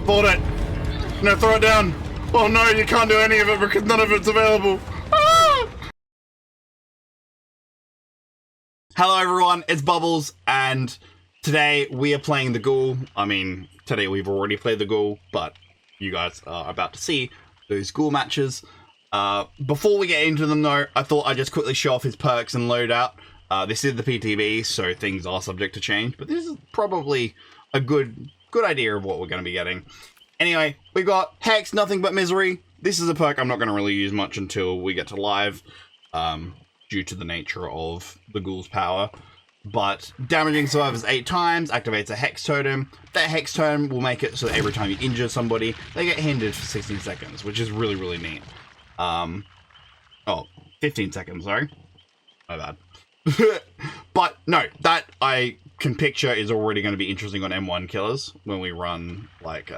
Hold it. No, throw it down. Oh no, you can't do any of it because none of it's available. Ah! Hello everyone, it's Bubbles, and today we are playing the Ghoul. I mean, today we've already played the Ghoul, but you guys are about to see those Ghoul matches. Before we get into them though, I thought I'd just quickly show off his perks and loadout. This is the PTB, so things are subject to change, but this is probably a good idea of what we're going to be getting. Anyway, we got Hex, Nothing But Misery. This is a perk I'm not going to really use much until we get to live, due to the nature of the Ghoul's power. But damaging survivors 8 times, activates a Hex totem. That Hex totem will make it so that every time you injure somebody, they get hindered for 16 seconds, which is really, really neat. 15 seconds, sorry. My bad. But no, that I can picture is already going to be interesting on M1 killers when we run like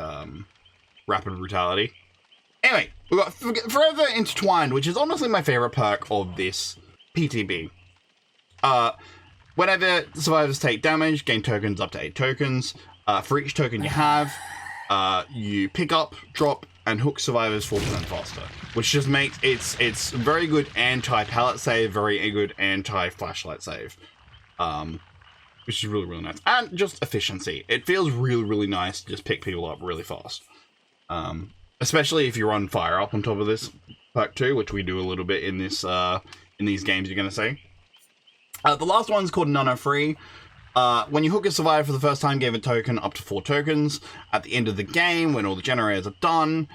rapid brutality. Anyway, we've got Forever Intertwined, which is honestly my favorite perk of this PTB. Whenever survivors take damage, gain tokens up to 8 tokens. For each token you have, you pick up, drop, and hook survivors 4% faster, which just makes it's very good anti-pallet save, very good anti-flashlight save, which is really, really nice. And just efficiency. It feels really, really nice to just pick people up really fast, especially if you run fire up on top of this perk too, which we do a little bit in this in these games. You're gonna see. The last one's called None Are Free. When you hook a survivor for the first time, give a token up to 4 tokens. At the end of the game, when all the generators are done,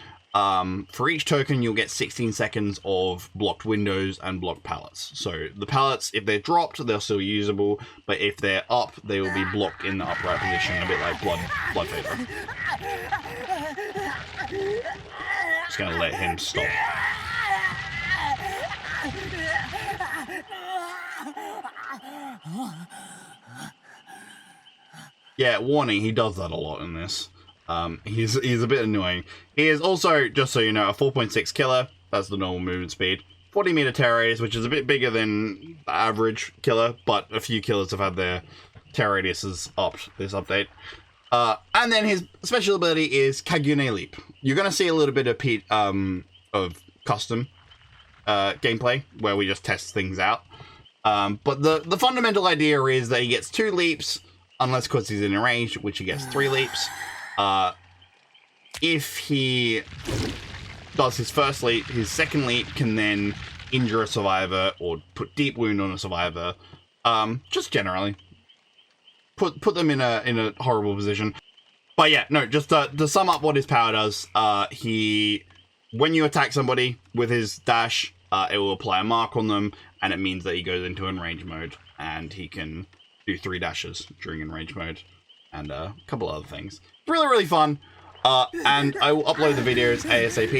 for each token, you'll get 16 seconds of blocked windows and blocked pallets. So the pallets, if they're dropped, they're still usable, but if they're up, they will be blocked in the upright position, a bit like Blood Vapor. Just gonna let him stop. Yeah, warning, he does that a lot in this. He's a bit annoying. He is also, just so you know, a 4.6 killer. That's the normal movement speed. 40 meter terror radius, which is a bit bigger than the average killer, but a few killers have had their terror radiuses upped this update. And then his special ability is Kagune Leap. You're going to see a little bit of custom gameplay, where we just test things out. But the fundamental idea is that he gets 2 leaps, unless because he's in a range, which he gets 3 leaps. If he does his first leap, his second leap can then injure a survivor or put deep wound on a survivor. Just generally put them in a horrible position. But yeah, no, just to sum up what his power does, when you attack somebody with his dash, it will apply a mark on them, and it means that he goes into enrage mode, and he can do 3 dashes during enrage mode, and a couple other things. Really, really fun, and I will upload the videos ASAP.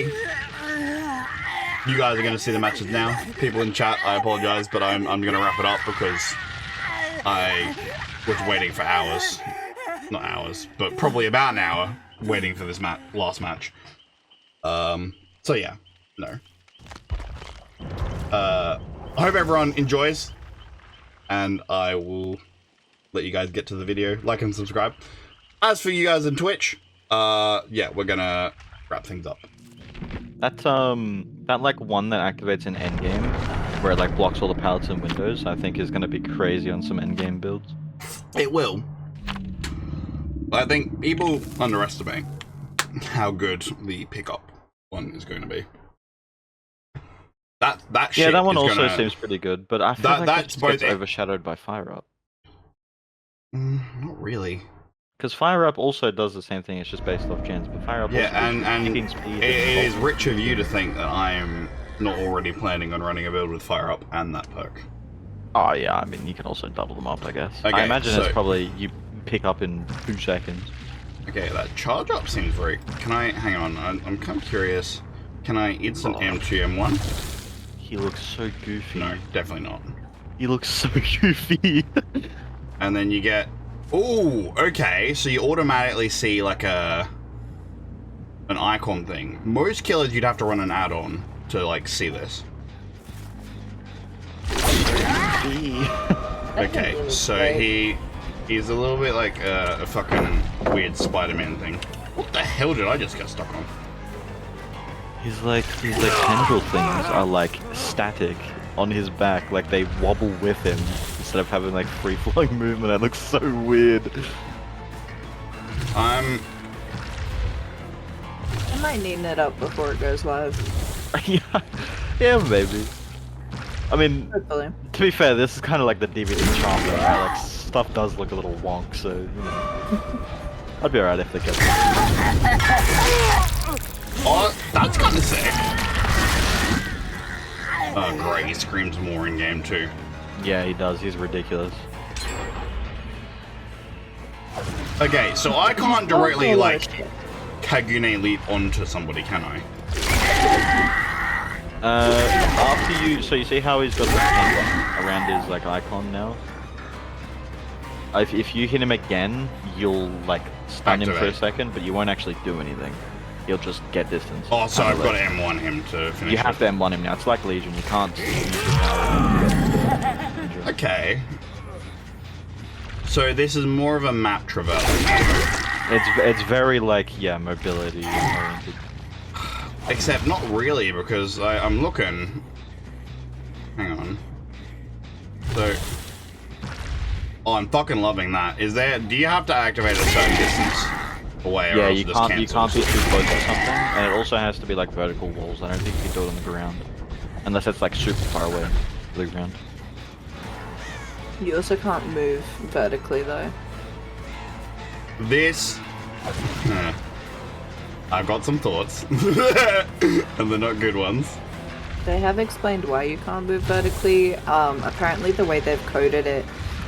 You guys are going to see the matches now. People in chat, I apologize, but I'm going to wrap it up because I was waiting for hours. Not hours, but probably about an hour waiting for this last match. So yeah, no. I hope everyone enjoys, and I will let you guys get to the video. Like and subscribe. As for you guys on Twitch, yeah, we're gonna wrap things up. That like one that activates in endgame, where it like blocks all the pallets and windows, I think is gonna be crazy on some endgame builds. It will. I think people underestimate how good the pickup one is going to be. That shit. Yeah, that one also seems pretty good, but I feel like that gets overshadowed by Fire Up. Not really. Because Fire Up also does the same thing, it's just based off gens, but Fire Up also and speed it is rich of you to think that I'm not already planning on running a build with Fire Up and that perk. Oh yeah, I mean, you can also double them up, I guess. Okay, I imagine it's probably you pick up in 2 seconds. Okay, that charge up seems very... Can I... Hang on, I'm kind of curious. Can I instant M2 M1? He looks so goofy. No, definitely not. He looks so goofy. And then you get... Ooh, okay, so you automatically see like an icon thing. Most killers you'd have to run an add-on to like see this. Okay, so he's a little bit like a fucking weird Spider-Man thing. What the hell did I just get stuck on? His like tendril things are like static on his back, like they wobble with him instead of having like free-flowing movement. That looks so weird. I might neaten it up before it goes live. Yeah, maybe. I mean, Hopefully. to be fair, this is kind of like the DVD charm, though, right? Like stuff does look a little wonk, so you know, I'd be alright if they kept. Oh, that's kind of sick. Oh, great. He screams more in game too. Yeah, he does. He's ridiculous. Okay, so I can't directly like Kagune leap onto somebody, can I? After you, so you see how he's got the pen around his like icon now? If you hit him again, you'll like stun him for a second, but you won't actually do anything. He'll just get distance. Oh, so I've got to M1 him to finish. You have to M1 him now. It's like Legion. You can't use your power. Okay. So this is more of a map traverse. It's very like, yeah, mobility oriented. Except not really, because I'm looking. Hang on. So. Oh, I'm fucking loving that. Is there? Do you have to activate a certain distance away? Or Yeah, else you it just can't be too cancels? close or something, and it also has to be like vertical walls. I don't think you can do it on the ground, unless it's like super far away to the ground. You also can't move vertically though. This. I've got some thoughts, and they're not good ones. They have explained why you can't move vertically. Apparently the way they've coded it,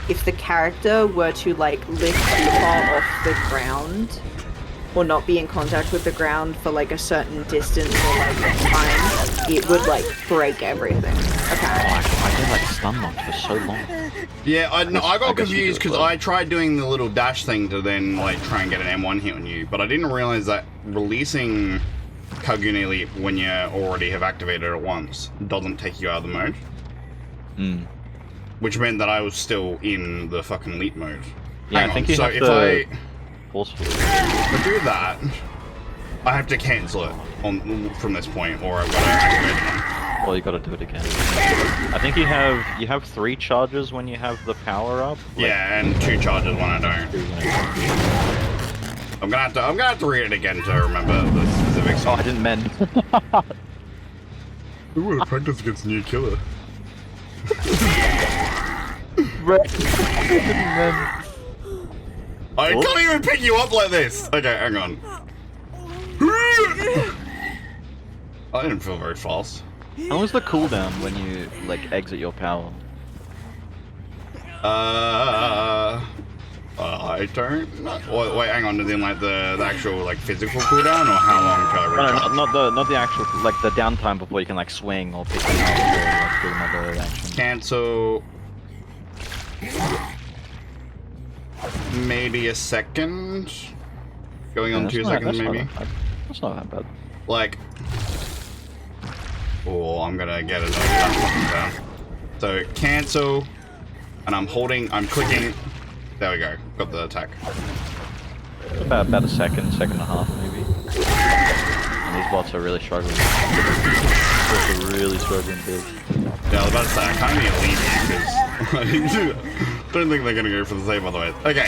if the character were to like lift too far off the ground, or not be in contact with the ground for like a certain distance or like time, it would like break everything. Apparently. I did like stun locked for so long. Yeah, I got guess you confused do it because well. I tried doing the little dash thing to then like try and get an M1 hit on you, but I didn't realize that releasing Kagune Leap when you already have activated it once doesn't take you out of the mode. Which meant that I was still in the fucking leap mode. Yeah, Hang I think on, you so have if to forcefully. I do that, I have to cancel it from this point, or I've got to activate it. Well, you gotta do it again. I think you have 3 charges when you have the power up. Like, Yeah, and 2 charges when I don't. 2 when you- I'm gonna have to read it again to remember the specifics. Oh, I didn't mend. Who would have practiced against new killer? I can't even pick you up like this! Okay, hang on. I didn't feel very fast. How long's the cooldown when you like exit your power? I don't know. Wait, hang on, as in like the actual like physical cooldown, or how long till I No, recharge? not the actual like the downtime before you can like swing or pick them up or like do another action. Cancel. Maybe a second? Going on 2 seconds, maybe? That's not that bad. Like. Oh, I'm gonna get another down. So, cancel. And I'm clicking. There we go. Got the attack. About a second and a half maybe. And these bots are really struggling. Bots are really struggling big. Yeah, I was about to say, I can't even leave you because I don't think they're gonna go for the save otherwise. Okay.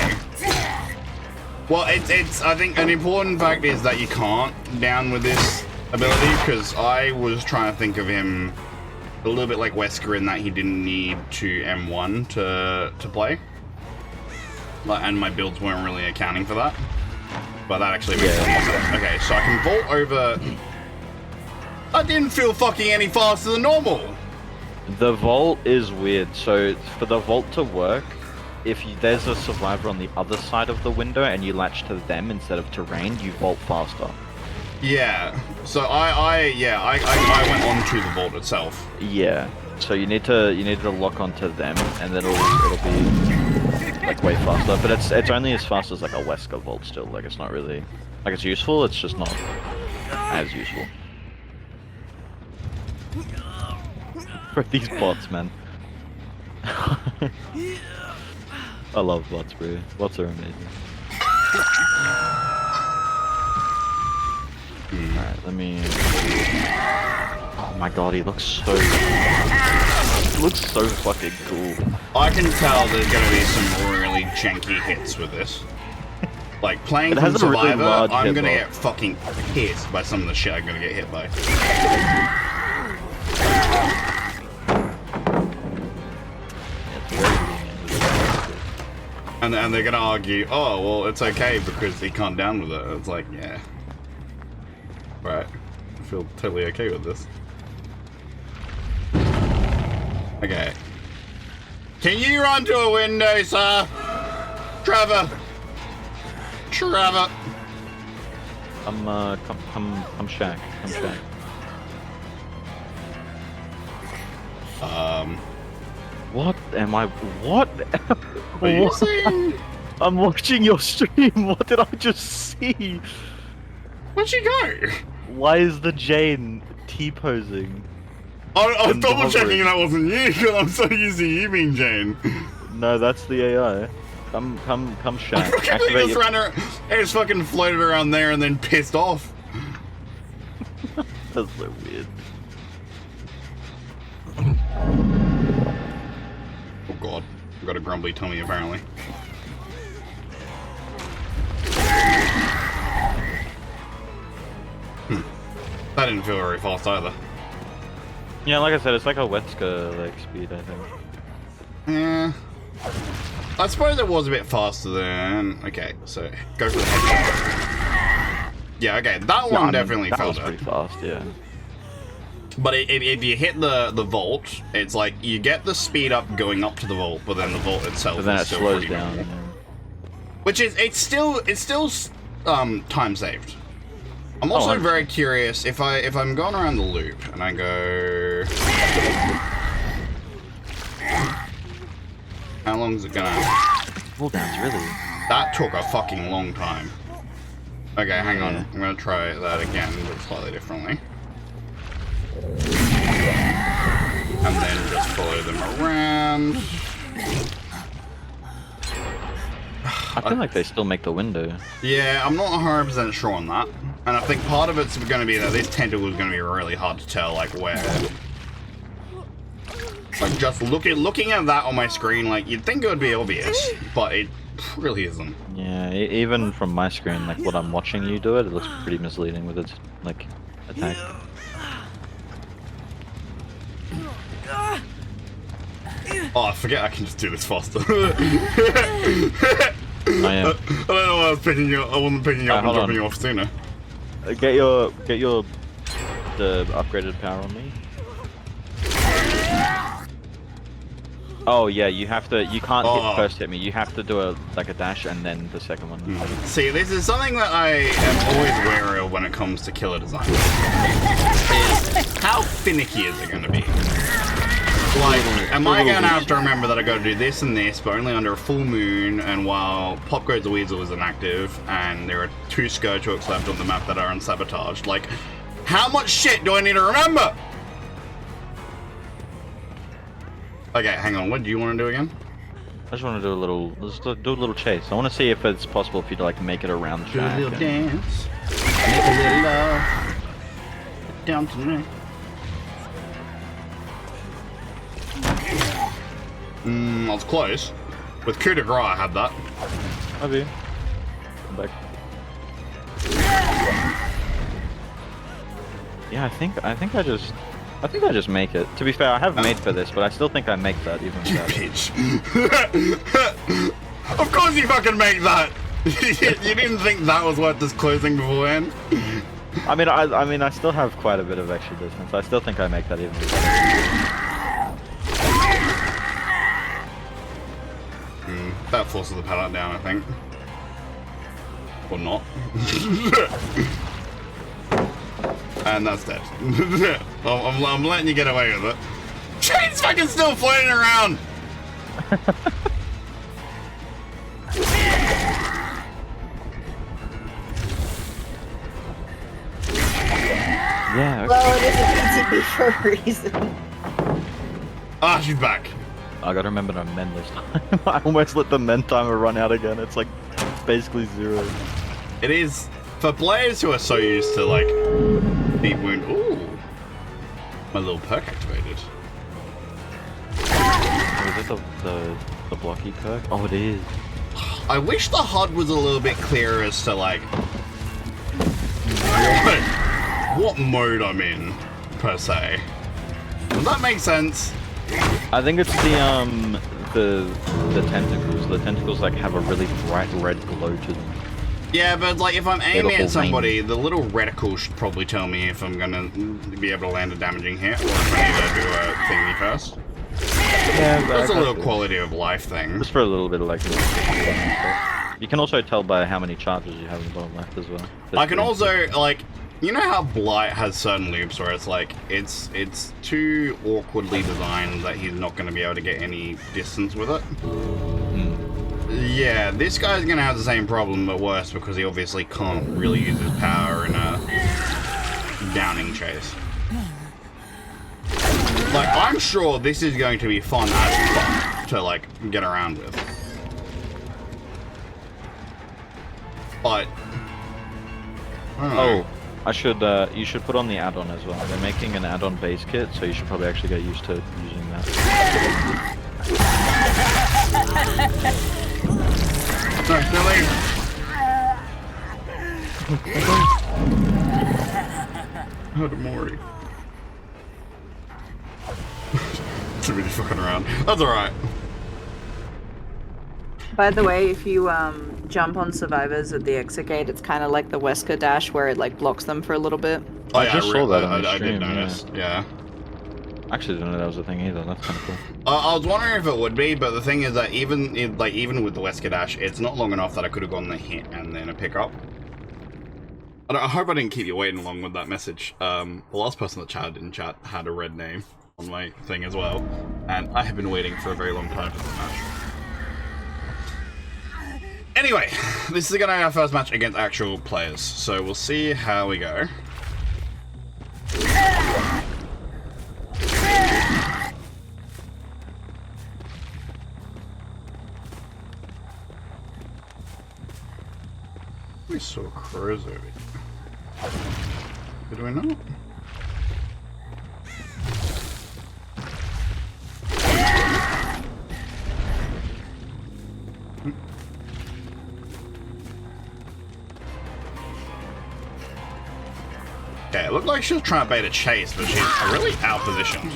Well, it's I think an important fact is that you can't down with this ability, because I was trying to think of him a little bit like Wesker in that he didn't need to M1 to play. And my builds weren't really accounting for that. But that actually makes sense. Okay, so I can vault over. I didn't feel fucking any faster than normal. The vault is weird. So for the vault to work, if there's a survivor on the other side of the window and you latch to them instead of terrain, you vault faster. Yeah. So I went onto the vault itself. Yeah. So you need to lock onto them, and then it'll be like way faster. But it's only as fast as like a Wesker vault still. Like it's not really like it's useful. It's just not as useful. For these bots, man. I love bots, bro. Bots are amazing. Let me... Oh my god, he looks so... He looks so fucking cool. I can tell there's gonna be some really janky hits with this. Like, playing It from has a really Survivor, large I'm gonna hitbox. get fucking pissed by some of the shit I'm gonna get hit by. And they're gonna argue, oh, well, it's okay because he can't down with it. It's like, yeah. Right. I feel totally okay with this. Okay. Can you run to a window, sir? Trevor! Trevor! Come Shaq. Come Shaq. What am I... What? What are you saying? I'm watching your stream. What did I just see? Where'd she go? Why is the Jane T-posing? I was And double checking hovering. that wasn't you because I'm so used to you being Jane. No, that's the AI. Come Shaq. He Activate just your... ran around, he just fucking floated around there and then pissed off. That's so weird. Oh god, I've got a grumbly tummy apparently. That didn't feel very fast either. Yeah, like I said, it's like a Wesker like speed, I think. Yeah. I suppose it was a bit faster than... Okay, so go for the headshot. Yeah, okay, that one definitely that felt was it. pretty fast, yeah. But if you hit the vault, it's like you get the speed up going up to the vault, but then the vault itself But then is it still slows pretty down. normal. Yeah. Which is it's still time saved. I'm also 100%. very curious if I'm going around the loop and I go, how long is it gonna? Cooldowns, really? That took a fucking long time. Okay, hang on. Yeah. I'm gonna try that again, but slightly differently. And then just follow them around. I feel like they still make the window. Yeah, I'm not 100% sure on that. And I think part of it's going to be that this tentacle is going to be really hard to tell, like, where. Like, just looking at that on my screen, like, you'd think it would be obvious, but it really isn't. Yeah, even from my screen, like what I'm watching you do it, it looks pretty misleading with its, like, attack. Oh, I forget I can just do this faster. I am. I don't know why I was picking you up. I wasn't picking you up and hold dropping on. you off sooner. Get the upgraded power on me. Oh yeah, you can't Oh. hit first hit me. You have to do a dash and then the second one. See, this is something that I am always wary of when it comes to killer design. Is how finicky is it going to be? Like, am I going to have to remember that I got to do this and this, but only under a full moon, and while Pop Goes the Weasel is inactive, and there are 2 Scourge hooks left on the map that are unsabotaged? Like, how much shit do I need to remember? Okay, hang on. What do you want to do again? I just want to do let's do a little chase. I want to see if it's possible for you to like make it around the Do a track. little and- dance. Make a little love. Down tonight. I was close. With coup de grace, I had that. Have you? Come back. Yeah, I think I just make it. To be fair, I have made for this, but I still think I make that even You better. bitch. Of course you fucking make that! You didn't think that was worth disclosing beforehand? I mean, I still have quite a bit of extra distance. I still think I make that even better. That forces the pallet down, I think. Or not. And that's dead. I'm letting you get away with it. Shane's fucking still floating around! Yeah. Okay. Well, it is a PTB for a reason. Ah, she's back. I gotta remember to mend this time. I almost let the mend timer run out again. It's like basically 0. It is For players who are so used to like deep wound, ooh, my little perk activated. Oh, is that the blocky perk? Oh, it is. I wish the HUD was a little bit clearer as to like what mode I'm in per se. Does that make sense? I think it's the tentacles. The tentacles like have a really bright red glow to them. Yeah, but like if I'm aiming Little at somebody, the little reticle should probably tell me if I'm gonna be able to land a damaging hit or if I need to do a thingy first. Yeah, That's a little quality of life thing. Just for a little bit of like. You can also tell by how many charges you have in the bottom left as well. I can also like, you know how Blight has certain loops where it's like it's too awkwardly designed that he's not going to be able to get any distance with it. Yeah, this guy's going to have the same problem but worse because he obviously can't really use his power in a downing chase. Like, I'm sure this is going to be fun as fuck to like get around with. But oh, I should you should put on the add-on as well. They're making an add-on base kit, so you should probably actually get used to using that. No, Billy. Hodamori. Too many fucking around. That's alright. By the way, if you jump on survivors at the exit gate, it's kind of like the Wesker dash where it like blocks them for a little bit. Oh, I yeah, just saw that on the I stream, did notice, yeah. Actually, didn't know that was a thing either. That's kind of cool. I was wondering if it would be, but the thing is that even with the Wesker dash, it's not long enough that I could have gone the hit and then a pickup. I hope I didn't keep you waiting long with that message. The last person that chatted in chat had a red name on my thing as well, and I have been waiting for a very long time for this match. Anyway, this is going to be our first match against actual players, so we'll see how we go. We saw crows over here. Did we not? Okay, it looked like she was trying to bait a chase, but she's really out-positioned.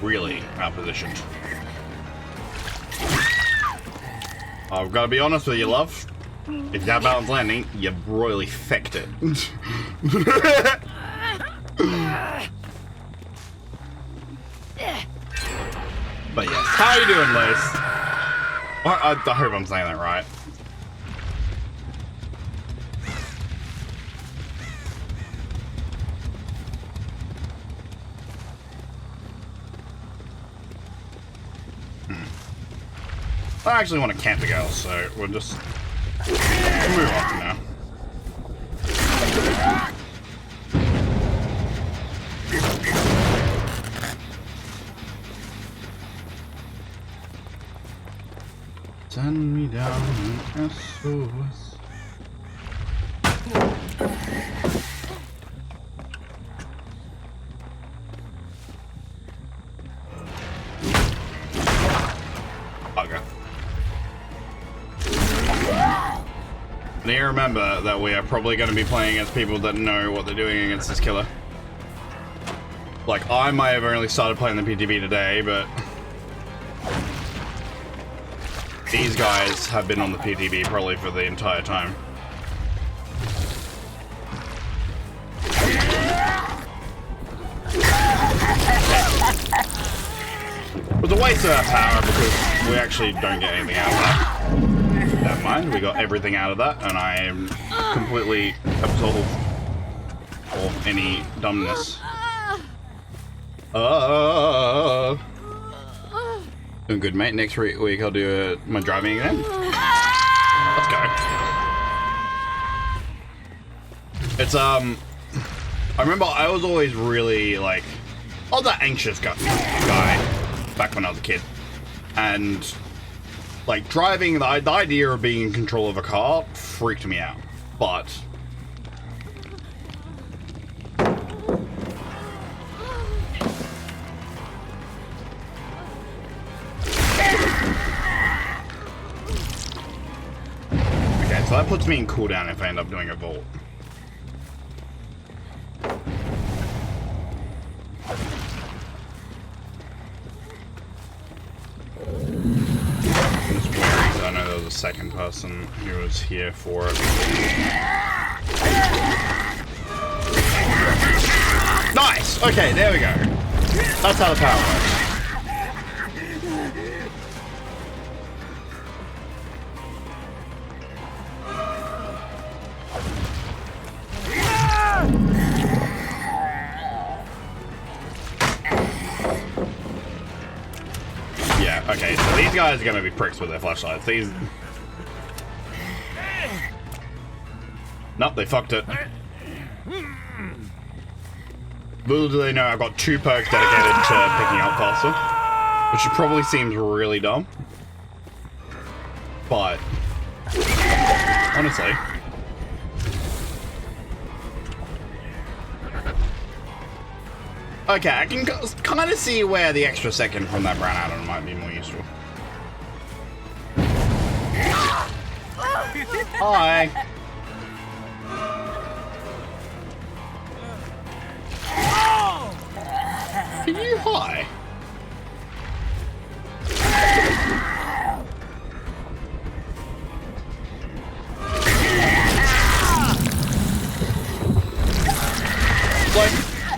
Really out-positioned. I've got to be honest with you, love. If that balance landing, you royally fecked it. But yeah, how you doing, Liz? I hope I'm saying that right. I actually want to camp the girls, so we'll just move on for now. Send me down an SOS. Okay. Need to remember that we are probably going to be playing against people that know what they're doing against this killer. Like, I might have only started playing the PTB today, but these guys have been on the PTB probably for the entire time. It was a waste of our power because we actually don't get anything out of that. Never mind, we got everything out of that, and I am completely absolved of any dumbness. Doing good, mate. Next week I'll do my driving again. Let's go. It's I remember I was always really like, I was that anxious guy back when I was a kid, and Like, driving, the idea of being in control of a car freaked me out. But... okay, so that puts me in cooldown if I end up doing a vault. I know there was a second person who was here for it. Nice! Okay, there we go. That's how the power works. Yeah, okay, so these guys are gonna be pricks with their flashlights. These... Nope, they fucked it. Little do they know I've got 2 perks dedicated to picking up faster. Which probably seems really dumb. But... honestly... okay, I can kind of see where the extra second from that brown add-on might be more useful. Hi! Are you high? Like,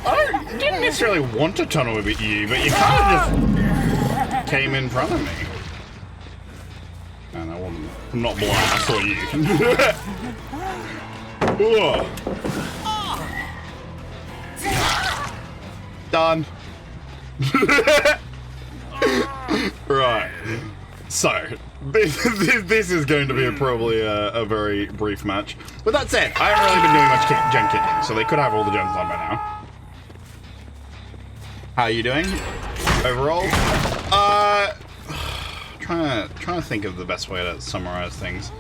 I didn't necessarily want to tunnel with you, but you kind of just came in front of me. And I wasn't, I'm not blind, I saw you. Done. Right. So, this is going to be probably a very brief match. With that said, I haven't really been doing much gen kicking, so they could have all the gens on by now. How are you doing? Overall? Trying to think of the best way to summarize things.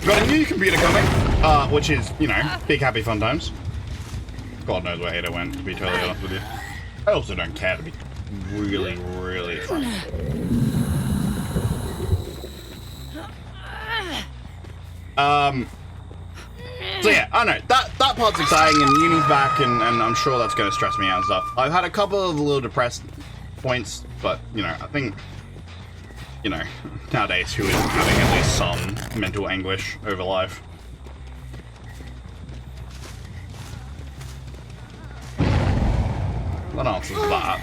Got a new computer coming, which is, you know, big happy fun times. God knows where Ada went, to be totally honest with you. I also don't care, to be really, really frank. So yeah, I don't know, that part's exciting, and Uni's back, and I'm sure that's going to stress me out and stuff. I've had a couple of little depressed points, but, you know, I think, you know, nowadays who isn't having at least some mental anguish over life? That answers that.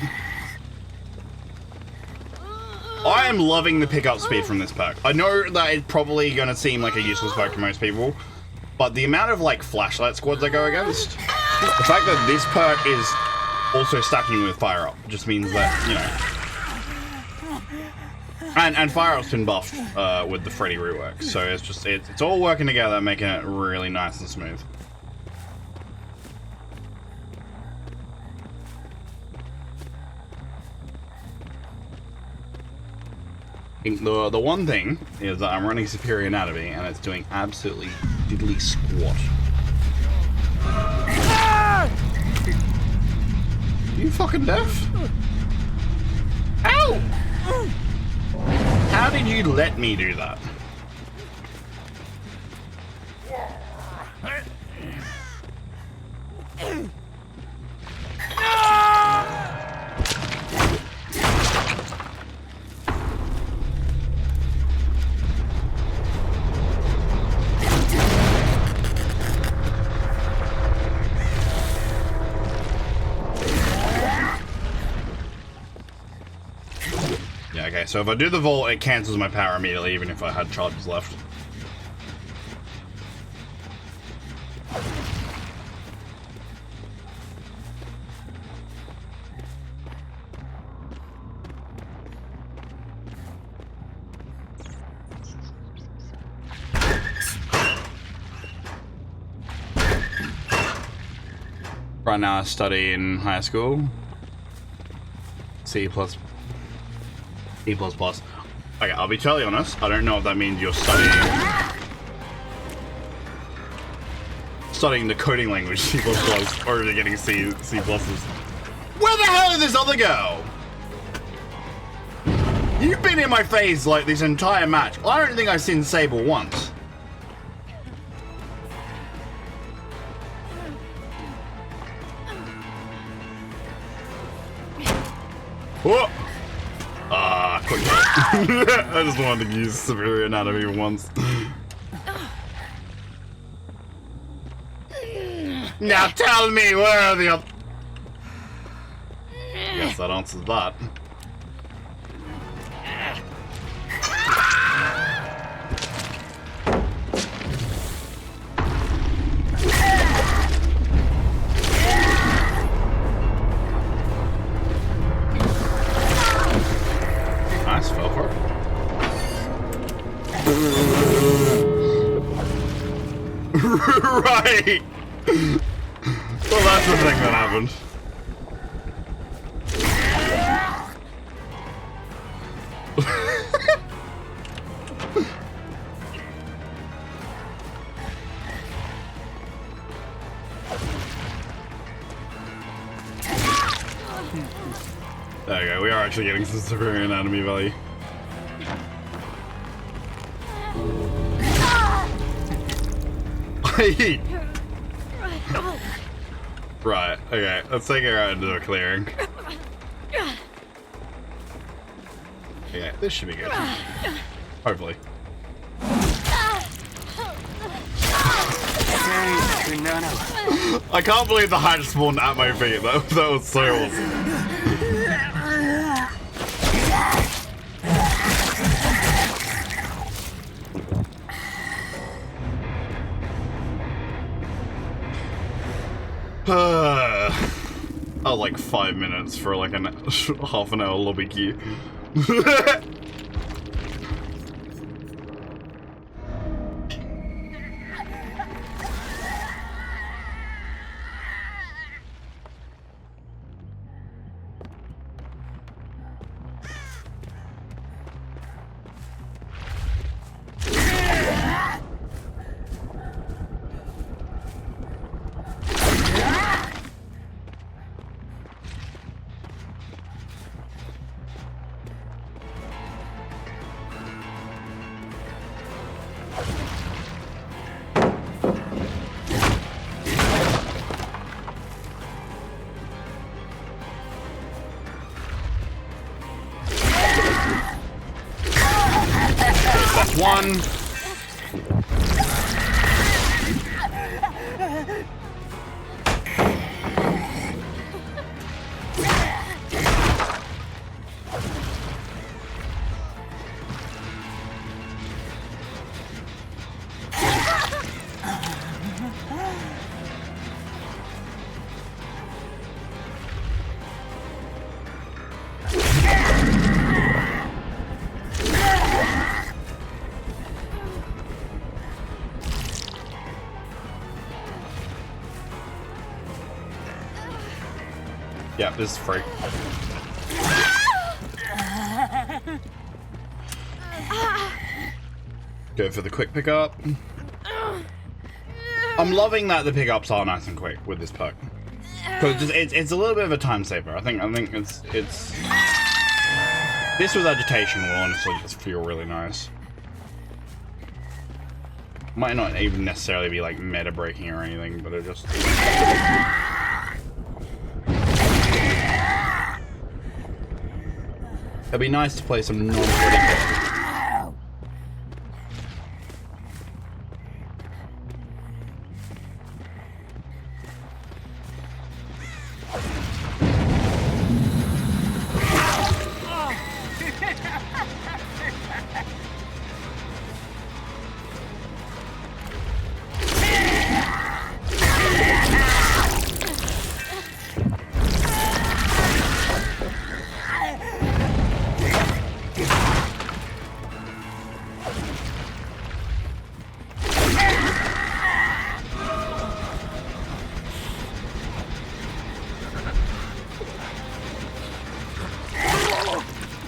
I am loving the pickup speed from this perk. I know that it's probably going to seem like a useless perk to most people, but the amount of, like, flashlight squads I go against, the fact that this perk is also stacking with fire up just means that, you know... And fire up's been buffed with the Freddy rework, so it's just it's all working together, making it really nice and smooth. The one thing is that I'm running Superior Anatomy and it's doing absolutely diddly squat. You fucking deaf? Ow! How did you let me do that? Yeah, okay, so if I do the vault, it cancels my power immediately, even if I had charges left. Right now I study in high school. C++. C++. Okay, I'll be totally honest. I don't know if that means you're studying the coding language C++, or you're getting C++. Where the hell is this other girl? You've been in my face like this entire match. I don't think I've seen Sable once. Whoa! Ah, quick hit. I just wanted to use superior anatomy once. Now tell me where are the other... Yes, that answers that. Nice, fell for it. Right! Well, that's the thing that happened. There we go, we are actually getting some superior anatomy value. Right, okay, let's take her out into a clearing. Okay, this should be good. Hopefully. I can't believe the hatch spawned at my feet. That was so awesome. Oh, like 5 minutes for like half an hour lobby queue. One. Yeah, this is free. Go for the quick pickup. I'm loving that the pickups are nice and quick with this perk. Because it's a little bit of a time saver. I think it's this with agitation will honestly just feel really nice. Might not even necessarily be like meta breaking or anything, but it just it'd be nice to play some non-critical.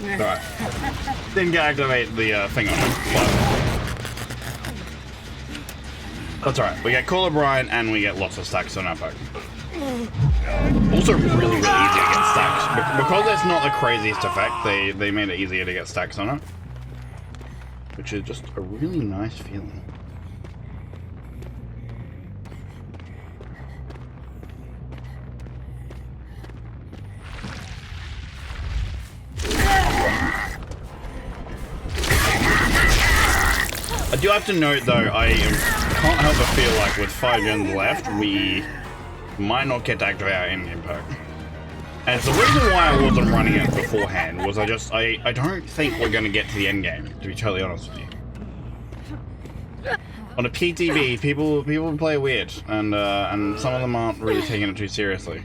Alright. Didn't get activate the thing on him, but that's alright. We get Call of Brian and we get lots of stacks on our pack. Also really easy to get stacks. Because it's not the craziest effect, they made it easier to get stacks on it. Which is just a really nice feeling. I do have to note though, I can't help but feel like with 5 gens left, we might not get to activate our in-game perk. And it's the reason why I wasn't running it beforehand, was I don't think we're gonna get to the end game, to be totally honest with you. On a PTB, people play weird, and some of them aren't really taking it too seriously.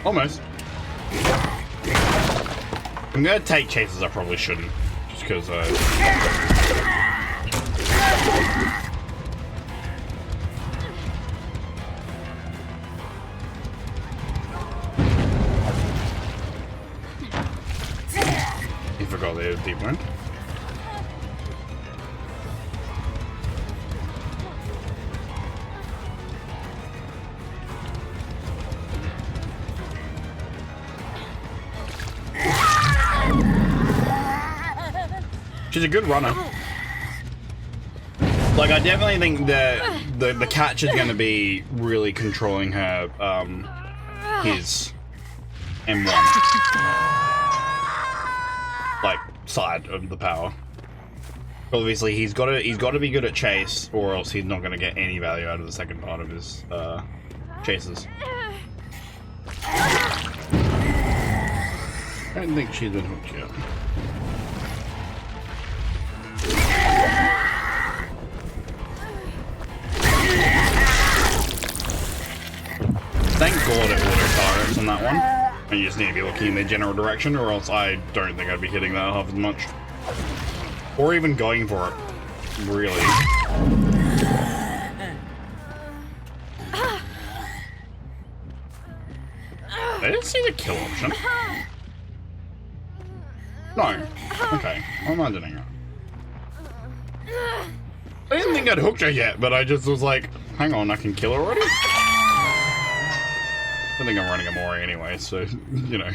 Almost. I'm gonna take chases I probably shouldn't, just because you forgot the deep one. She's a good runner. Like, I definitely think the catch is going to be really controlling her, his M1, like, side of the power. Obviously, he's got to be good at chase, or else he's not going to get any value out of the second part of his chases. I don't think she's been hooked yet. Thank God it auto-targets on that one. And you just need to be looking in the general direction, or else I don't think I'd be hitting that half as much. Or even going for it, really. I didn't see the kill option. No. Okay, I'm imagining it. I didn't think I'd hooked her yet, but I just was like, hang on, I can kill her already? I think I'm running a Mori anyway, so, you know.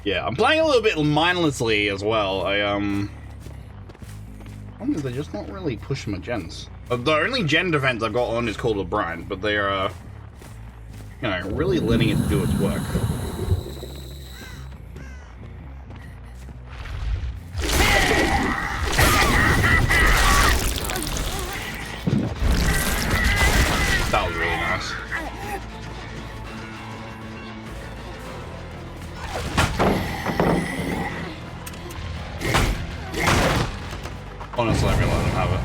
Yeah, I'm playing a little bit mindlessly as well. They're just not really pushing my gens. The only gen defense I've got on is Call of Brian, but they are, you know, really letting it do its work. That was really nice. Honestly, let me let them have it.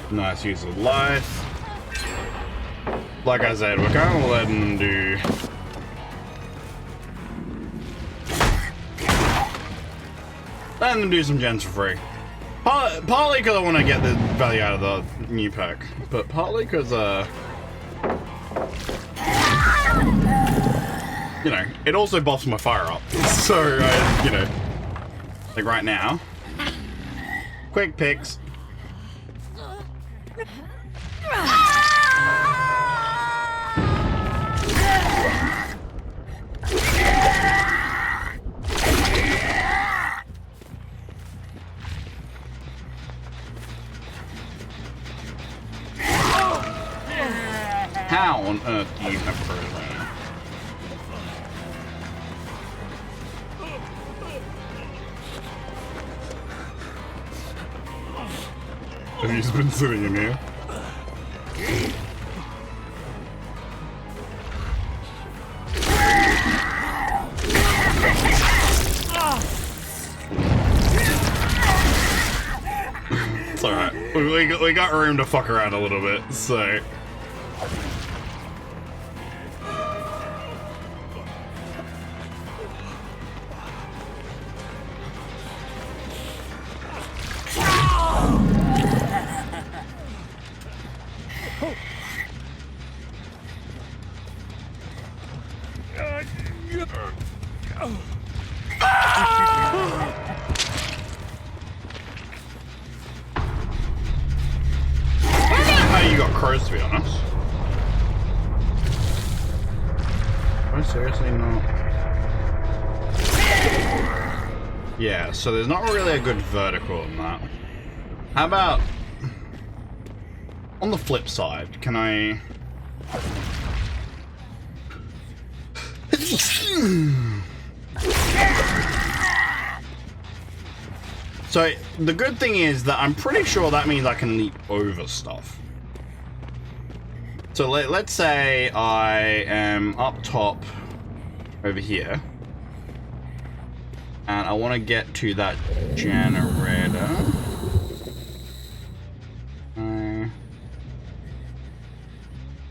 Nice use of light. Like I said, we're kind of letting them do... letting them do some gens for free. Partly because I want to get the value out of the new perk, but partly because, you know, it also buffs my fire up. So, you know, like right now, quick picks. How on earth do you have pros right now? Have you just been sitting in here? It's alright. We got room to fuck around a little bit, so... You got crows, to be honest. I'm seriously not. Yeah, so there's not really a good vertical in that. How about on the flip side? Can I? So the good thing is that I'm pretty sure that means I can leap over stuff. So let's say I am up top over here and I want to get to that generator.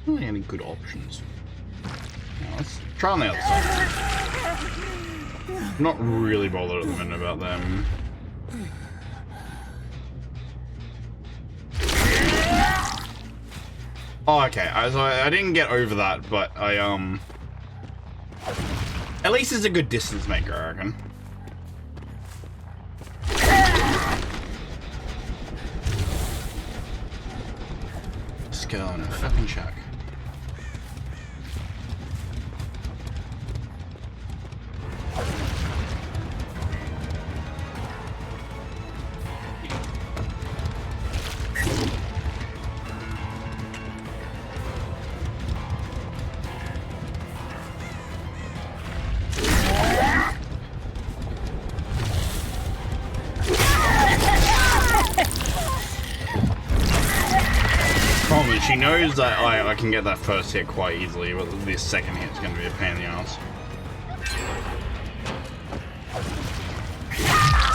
Really any good options? Now, let's try on the other side. I'm not really bothered at the minute about them. Oh, okay. I didn't get over that, but I, at least it's a good distance maker, I reckon. Let's go on a fucking check. She knows that I can get that first hit quite easily, but this second hit is going to be a pain in the ass.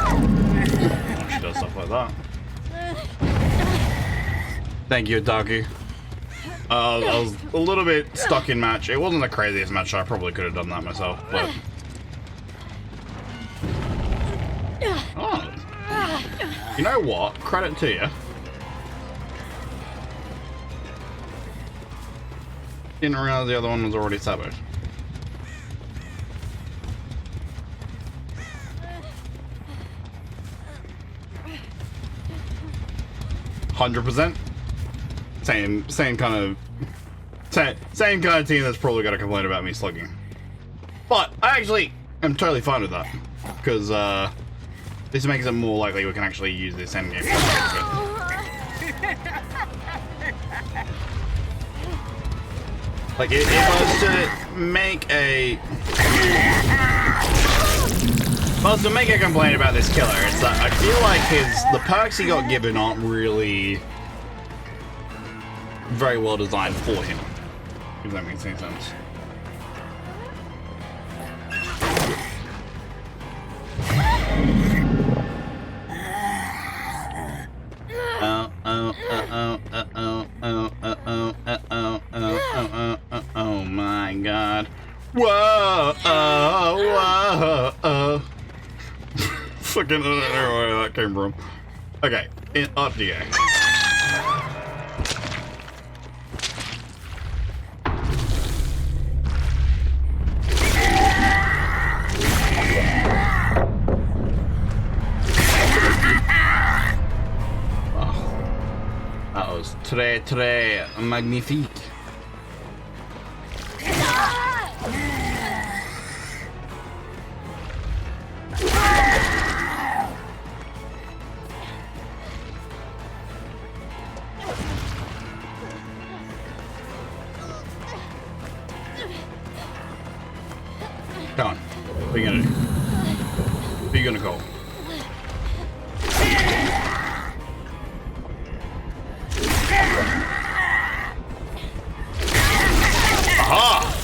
Oh, she does stuff like that. Thank you, Daku. I was a little bit stuck in match. It wasn't the craziest match, so I probably could have done that myself, but... Oh. You know what? Credit to you. Didn't realize the other one was already sabotaged. 100%. Same kind of team that's probably got to complain about me slugging. But I actually am totally fine with that because this makes it more likely we can actually use this endgame. Like, if I was to make a... If I was to make a complaint about this killer, it's that I feel like the perks he got given aren't really very well designed for him. If that makes any sense. Oh. Fucking, I don't know where that came from. Okay, up you go. That was très magnifique. Come on. What are you gonna do? Who are you gonna call? Aha!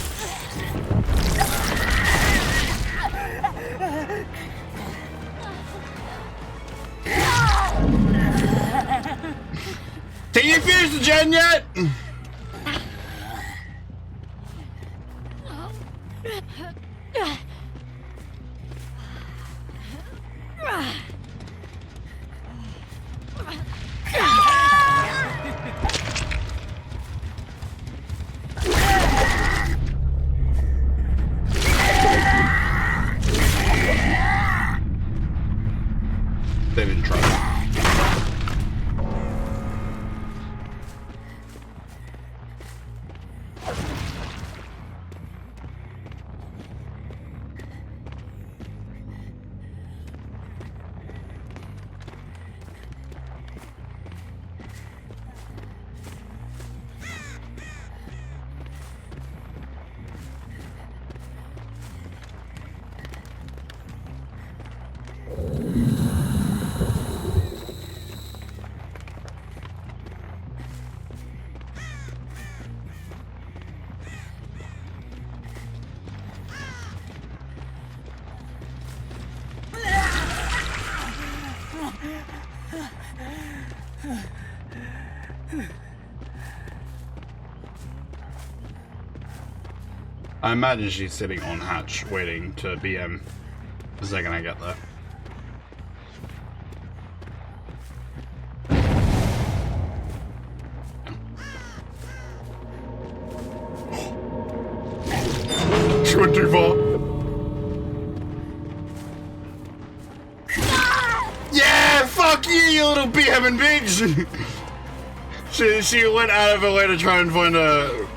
Can you finish the gen yet? They didn't try. I imagine she's sitting on hatch waiting to BM the second I get there. She went too far. Yeah, fuck you little BM bitch! she went out of her way to try and find a...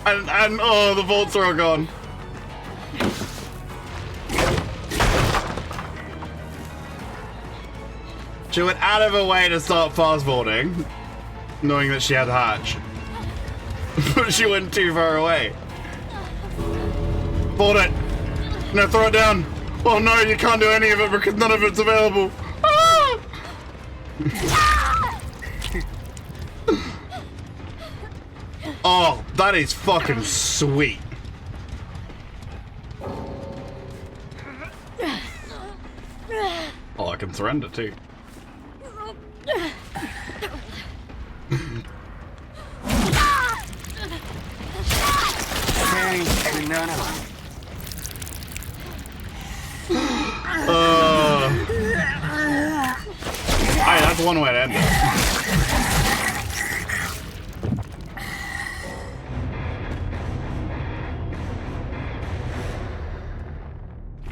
And oh, the bolts are all gone. She went out of her way to start fast-forwarding, knowing that she had hatch. But she went too far away. Board it. No, throw it down. Oh no, you can't do any of it because none of it's available. Ah! Oh, that is fucking sweet. Oh, I can surrender too. Alright, that's one way to end it.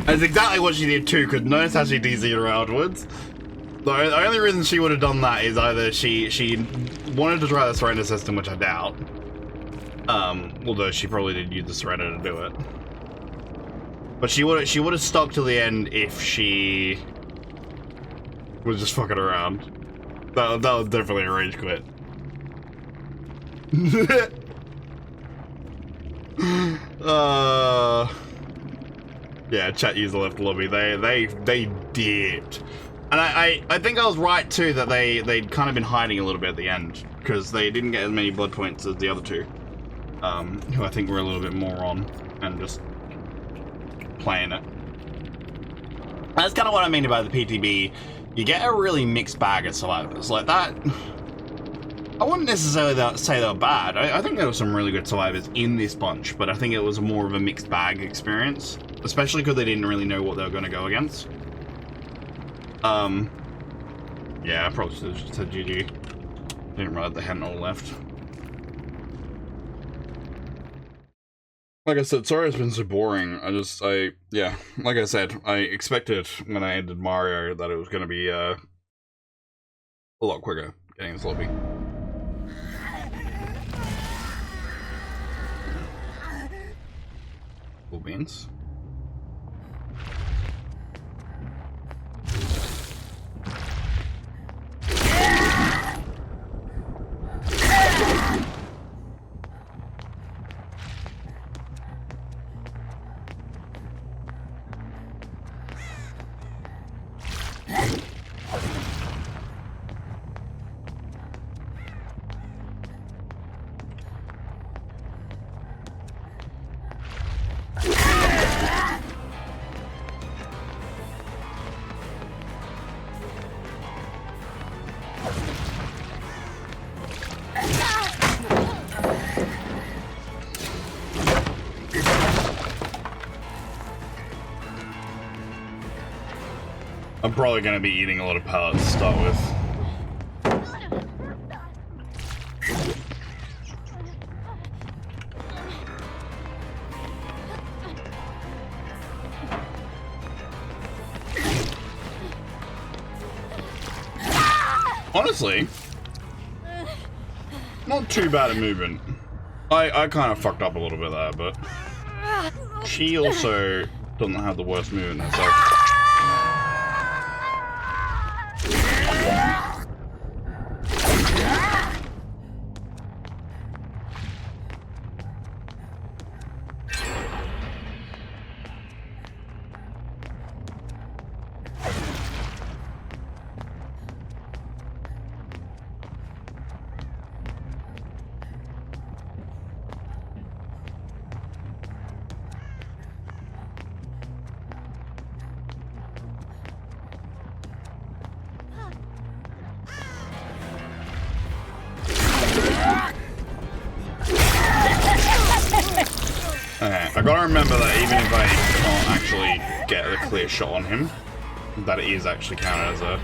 That's exactly what she did too, because notice how she DC'd her outwards. The only reason she would have done that is either she wanted to try the surrender system, which I doubt. Although she probably did use the surrender to do it. But she would have stuck till the end if she was just fucking around. That was definitely a rage quit. Yeah, chat user left lobby. They dipped. And I think I was right too that they'd kind of been hiding a little bit at the end because they didn't get as many blood points as the other two, who I think were a little bit more on and just playing it. That's kind of what I mean about the PTB. You get a really mixed bag of survivors like that. I wouldn't necessarily say they were bad. I think there were some really good survivors in this bunch, but I think it was more of a mixed bag experience, especially because they didn't really know what they were going to go against. Yeah, I probably should have just said GG. Didn't realize they hadn't all left. Like I said, sorry it's been so boring. Yeah, like I said, I expected when I ended Mario that it was going to be a lot quicker getting this lobby. Cool beans. I'm probably going to be eating a lot of pellets to start with. Honestly, not too bad at movement. I kind of fucked up a little bit there, but she also doesn't have the worst movement herself. Okay, I gotta remember that even if I can't actually get a clear shot on him, that it is actually counted as a...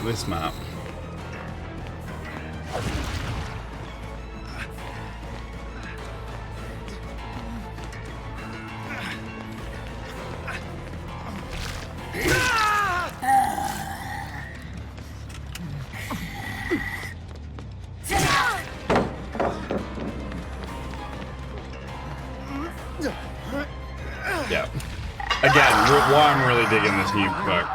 This map. Yeah. Again, why I'm really digging this new perk.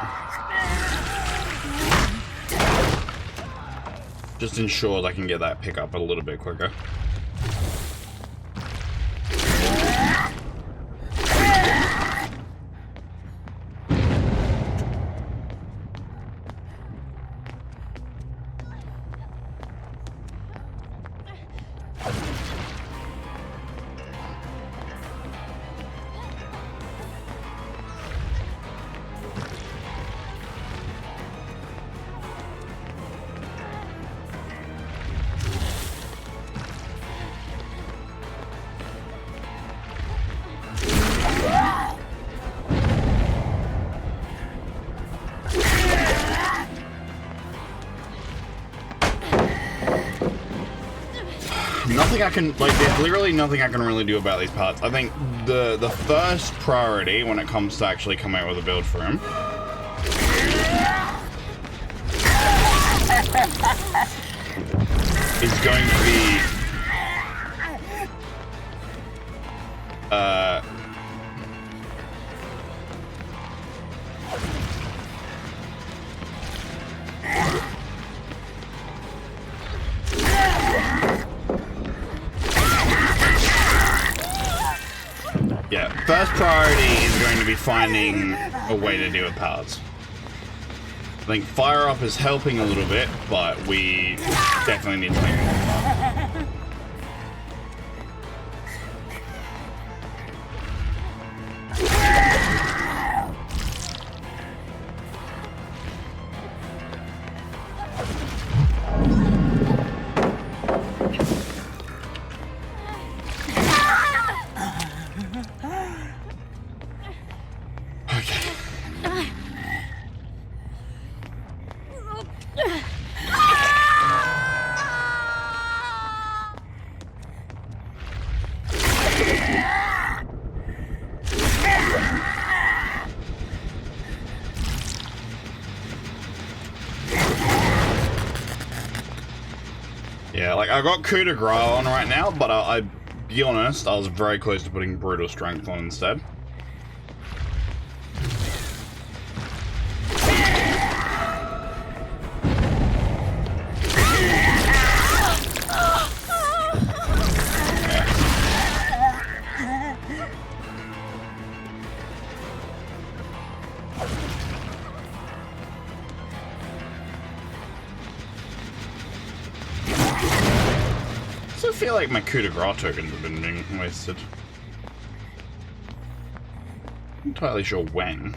Just ensure I can get that pickup a little bit quicker. nothing I can, like, there's literally nothing I can really do about these parts. I think the first priority when it comes to actually coming out with a build for him is going to be yeah, first priority is going to be finding a way to deal with pallets. I think fire up is helping a little bit, but we definitely need to make more. Yeah, like I got coup de grace on right now, but I'll be honest, I was very close to putting brutal strength on instead. I feel like my coup de grace tokens have been being wasted. Not entirely sure when.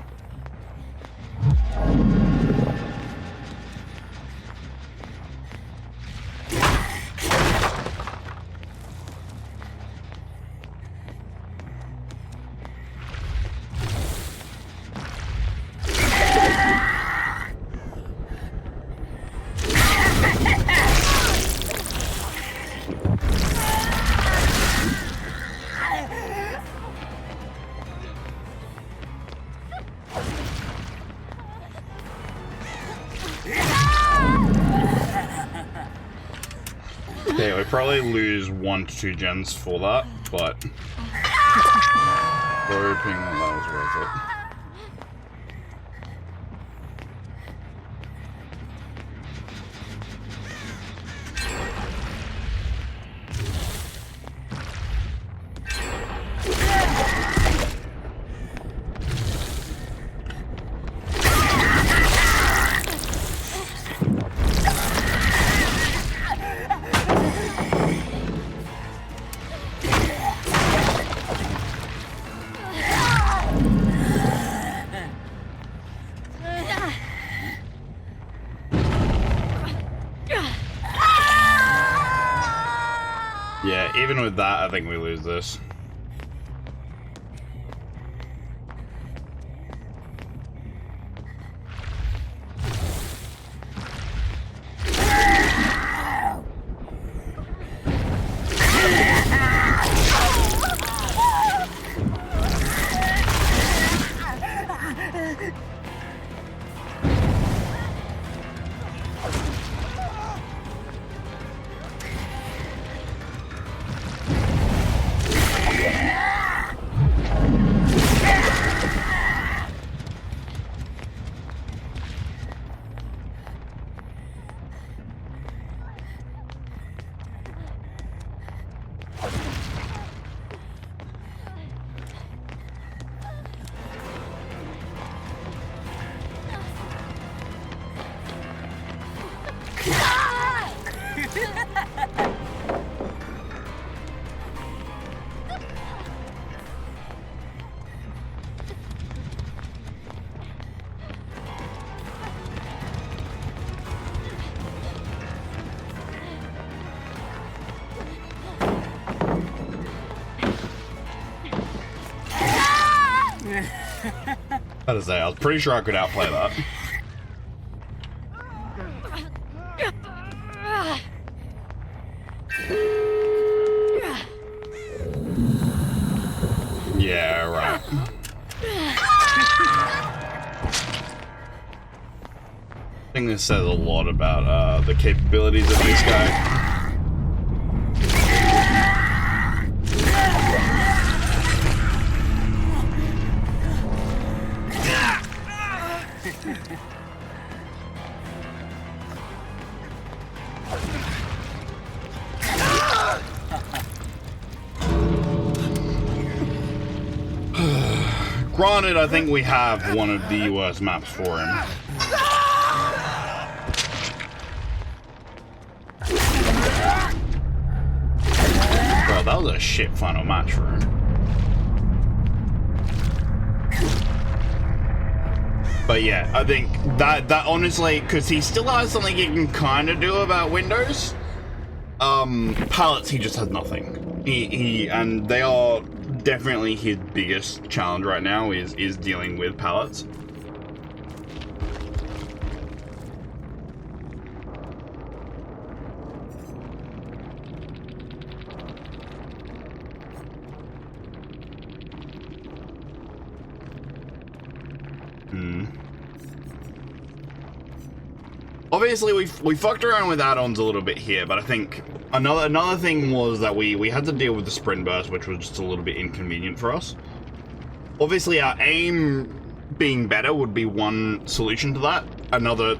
Okay, we probably lose 1 to 2 gens for that, but we're hoping that was worth it. Yeah, even with that, I think we lose this. I was I was pretty sure I could outplay that. Yeah, right. I think this says a lot about the capabilities of this guy. Granted, I think we have one of the worst maps for him. Bro, that was a shit final match for him. But yeah, I think that honestly, because he still has something he can kind of do about Windows. Pallets, he just has nothing. And they are definitely his biggest challenge right now is dealing with pallets. Obviously, we fucked around with add-ons a little bit here, but I think another thing was that we had to deal with the sprint burst, which was just a little bit inconvenient for us. Obviously, our aim being better would be one solution to that. Another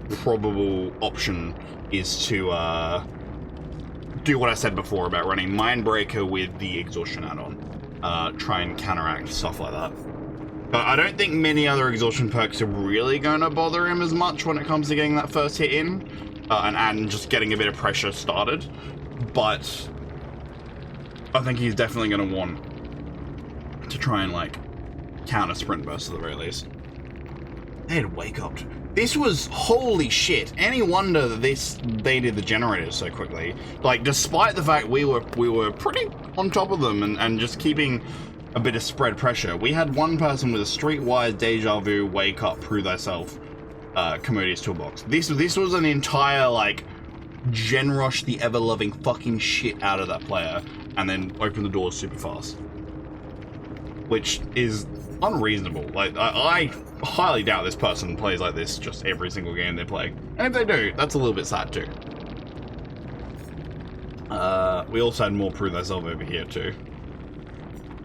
probable option is to do what I said before about running Mindbreaker with the exhaustion add-on. Try and counteract stuff like that. But I don't think many other exhaustion perks are really going to bother him as much when it comes to getting that first hit in, and just getting a bit of pressure started. But I think he's definitely going to want to try and, like, counter sprint burst at the very least. They had wake up. This was, holy shit, any wonder that they did the generators so quickly. Like, despite the fact we were pretty on top of them and just keeping a bit of spread pressure. We had one person with a streetwise deja vu, wake up, prove thyself, Commodious toolbox. This was an entire, like, gen rush the ever-loving fucking shit out of that player, and then open the doors super fast. Which is unreasonable. Like, I highly doubt this person plays like this just every single game they play. And if they do, that's a little bit sad too. We also had more prove thyself over here too.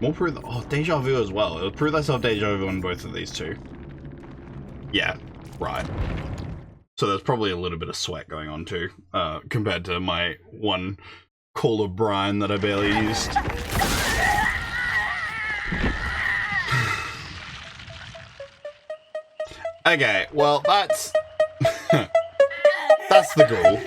More prove, oh, deja vu as well. It'll prove thyself deja vu on both of these two. Yeah, right. So there's probably a little bit of sweat going on too, compared to my one call of brine that I barely used. Okay, well that's that's the Ghoul.